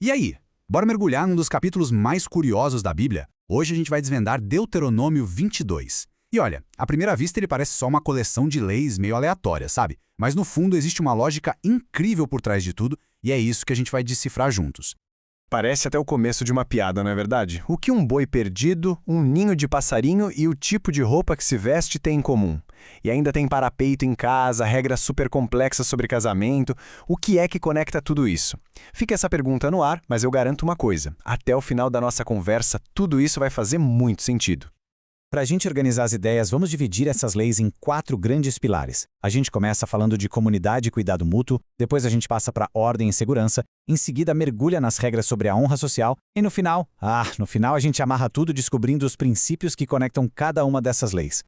E aí, bora mergulhar num dos capítulos mais curiosos da Bíblia? Hoje a gente vai desvendar Deuteronômio 22. E olha, à primeira vista ele parece só uma coleção de leis meio aleatórias, sabe? Mas no fundo existe uma lógica incrível por trás de tudo, e é isso que a gente vai decifrar juntos. Parece até o começo de uma piada, não é verdade? O que um boi perdido, um ninho de passarinho e o tipo de roupa que se veste têm em comum? E ainda tem parapeito em casa, regras super complexas sobre casamento. O que é que conecta tudo isso? Fica essa pergunta no ar, mas eu garanto uma coisa. Até o final da nossa conversa, tudo isso vai fazer muito sentido. Para a gente organizar as ideias, vamos dividir essas leis em 4 grandes pilares. A gente começa falando de comunidade e cuidado mútuo, depois a gente passa para ordem e segurança, em seguida mergulha nas regras sobre a honra social e no final a gente amarra tudo descobrindo os princípios que conectam cada uma dessas leis.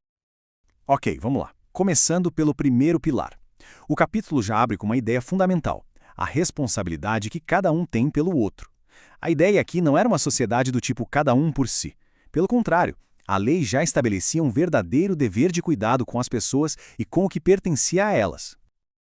Ok, vamos lá. Começando pelo primeiro pilar. O capítulo já abre com uma ideia fundamental, a responsabilidade que cada um tem pelo outro. A ideia aqui não era uma sociedade do tipo cada um por si. Pelo contrário, a lei já estabelecia um verdadeiro dever de cuidado com as pessoas e com o que pertencia a elas.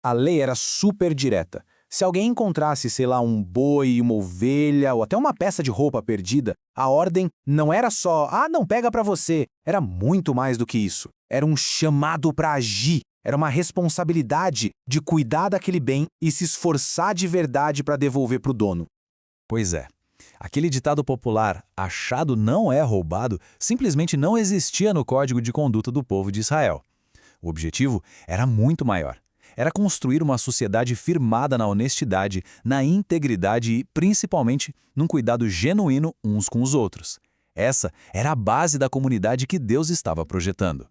A lei era super direta. Se alguém encontrasse, sei lá, um boi, uma ovelha ou até uma peça de roupa perdida, a ordem não era só, não pega pra você. Era muito mais do que isso. Era um chamado pra agir. Era uma responsabilidade de cuidar daquele bem e se esforçar de verdade pra devolver pro dono. Pois é. Aquele ditado popular, achado não é roubado, simplesmente não existia no código de conduta do povo de Israel. O objetivo era muito maior. Era construir uma sociedade firmada na honestidade, na integridade e, principalmente, num cuidado genuíno uns com os outros. Essa era a base da comunidade que Deus estava projetando.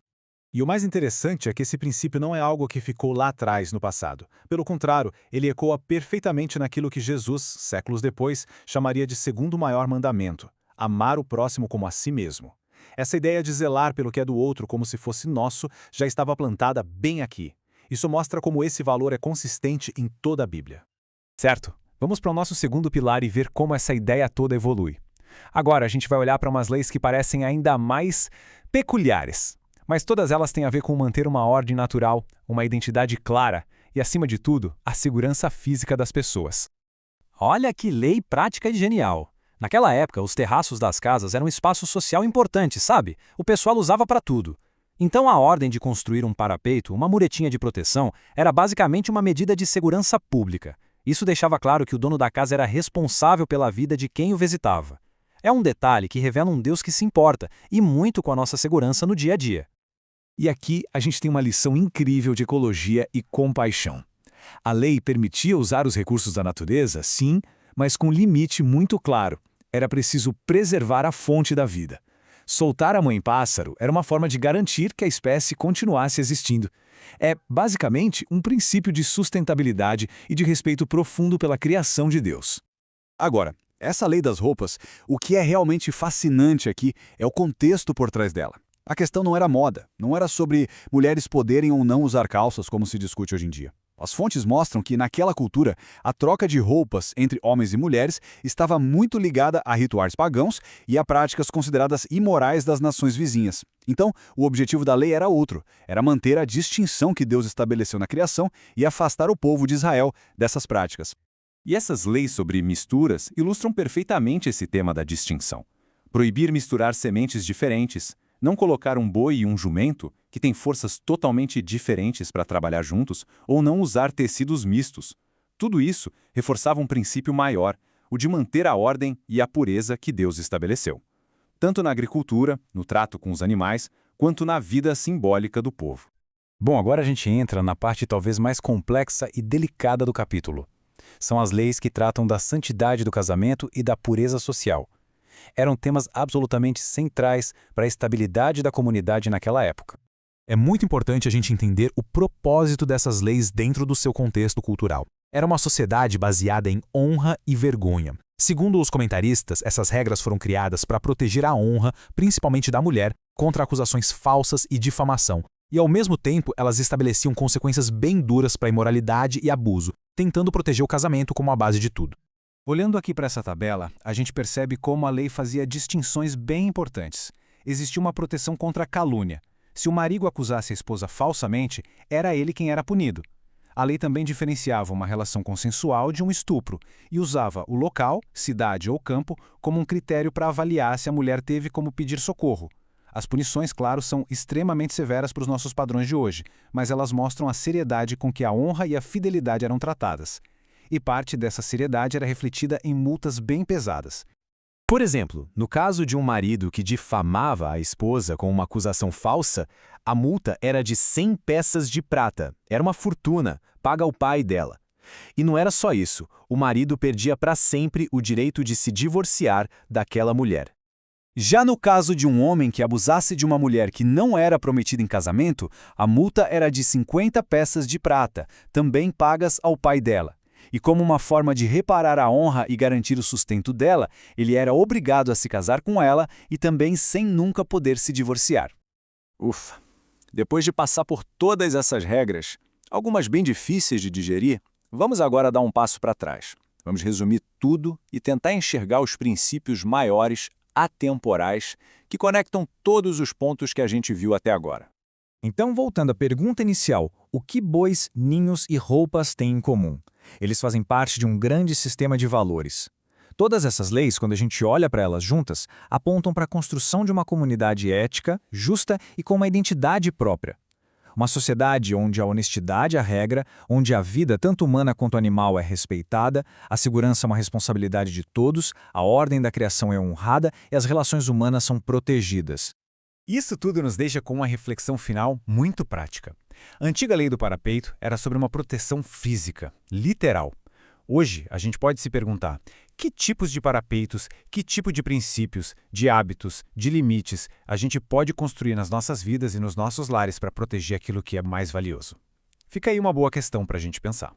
E o mais interessante é que esse princípio não é algo que ficou lá atrás, no passado. Pelo contrário, ele ecoa perfeitamente naquilo que Jesus, séculos depois, chamaria de segundo maior mandamento: amar o próximo como a si mesmo. Essa ideia de zelar pelo que é do outro como se fosse nosso já estava plantada bem aqui. Isso mostra como esse valor é consistente em toda a Bíblia. Certo, vamos para o nosso segundo pilar e ver como essa ideia toda evolui. Agora a gente vai olhar para umas leis que parecem ainda mais peculiares. Mas todas elas têm a ver com manter uma ordem natural, uma identidade clara e, acima de tudo, a segurança física das pessoas. Olha que lei prática e genial! Naquela época, os terraços das casas eram um espaço social importante, sabe? O pessoal usava para tudo. Então a ordem de construir um parapeito, uma muretinha de proteção, era basicamente uma medida de segurança pública. Isso deixava claro que o dono da casa era responsável pela vida de quem o visitava. É um detalhe que revela um Deus que se importa, e muito com a nossa segurança no dia a dia. E aqui a gente tem uma lição incrível de ecologia e compaixão. A lei permitia usar os recursos da natureza, sim, mas com um limite muito claro. Era preciso preservar a fonte da vida. Soltar a mãe-pássaro era uma forma de garantir que a espécie continuasse existindo. É, basicamente, um princípio de sustentabilidade e de respeito profundo pela criação de Deus. Agora, essa lei das roupas, o que é realmente fascinante aqui é o contexto por trás dela. A questão não era moda, não era sobre mulheres poderem ou não usar calças, como se discute hoje em dia. As fontes mostram que, naquela cultura, a troca de roupas entre homens e mulheres estava muito ligada a rituais pagãos e a práticas consideradas imorais das nações vizinhas. Então, o objetivo da lei era outro, era manter a distinção que Deus estabeleceu na criação e afastar o povo de Israel dessas práticas. E essas leis sobre misturas ilustram perfeitamente esse tema da distinção. Proibir misturar sementes diferentes, não colocar um boi e um jumento, que têm forças totalmente diferentes para trabalhar juntos, ou não usar tecidos mistos. Tudo isso reforçava um princípio maior, o de manter a ordem e a pureza que Deus estabeleceu. Tanto na agricultura, no trato com os animais, quanto na vida simbólica do povo. Bom, agora a gente entra na parte talvez mais complexa e delicada do capítulo. São as leis que tratam da santidade do casamento e da pureza social. Eram temas absolutamente centrais para a estabilidade da comunidade naquela época. É muito importante a gente entender o propósito dessas leis dentro do seu contexto cultural. Era uma sociedade baseada em honra e vergonha. Segundo os comentaristas, essas regras foram criadas para proteger a honra, principalmente da mulher, contra acusações falsas e difamação. E, ao mesmo tempo, elas estabeleciam consequências bem duras para a imoralidade e abuso, tentando proteger o casamento como a base de tudo. Olhando aqui para essa tabela, a gente percebe como a lei fazia distinções bem importantes. Existia uma proteção contra a calúnia. Se o marido acusasse a esposa falsamente, era ele quem era punido. A lei também diferenciava uma relação consensual de um estupro e usava o local, cidade ou campo, como um critério para avaliar se a mulher teve como pedir socorro. As punições, claro, são extremamente severas para os nossos padrões de hoje, mas elas mostram a seriedade com que a honra e a fidelidade eram tratadas. E parte dessa seriedade era refletida em multas bem pesadas. Por exemplo, no caso de um marido que difamava a esposa com uma acusação falsa, a multa era de 100 peças de prata. Era uma fortuna, paga ao pai dela. E não era só isso, o marido perdia para sempre o direito de se divorciar daquela mulher. Já no caso de um homem que abusasse de uma mulher que não era prometida em casamento, a multa era de 50 peças de prata, também pagas ao pai dela. E como uma forma de reparar a honra e garantir o sustento dela, ele era obrigado a se casar com ela e também sem nunca poder se divorciar. Ufa! Depois de passar por todas essas regras, algumas bem difíceis de digerir, vamos agora dar um passo para trás. Vamos resumir tudo e tentar enxergar os princípios maiores, atemporais, que conectam todos os pontos que a gente viu até agora. Então, voltando à pergunta inicial, o que bois, ninhos e roupas têm em comum? Eles fazem parte de um grande sistema de valores. Todas essas leis, quando a gente olha para elas juntas, apontam para a construção de uma comunidade ética, justa e com uma identidade própria. Uma sociedade onde a honestidade é a regra, onde a vida, tanto humana quanto animal, é respeitada, a segurança é uma responsabilidade de todos, a ordem da criação é honrada e as relações humanas são protegidas. Isso tudo nos deixa com uma reflexão final muito prática. A antiga lei do parapeito era sobre uma proteção física, literal. Hoje, a gente pode se perguntar, que tipos de parapeitos, que tipo de princípios, de hábitos, de limites a gente pode construir nas nossas vidas e nos nossos lares para proteger aquilo que é mais valioso? Fica aí uma boa questão para a gente pensar.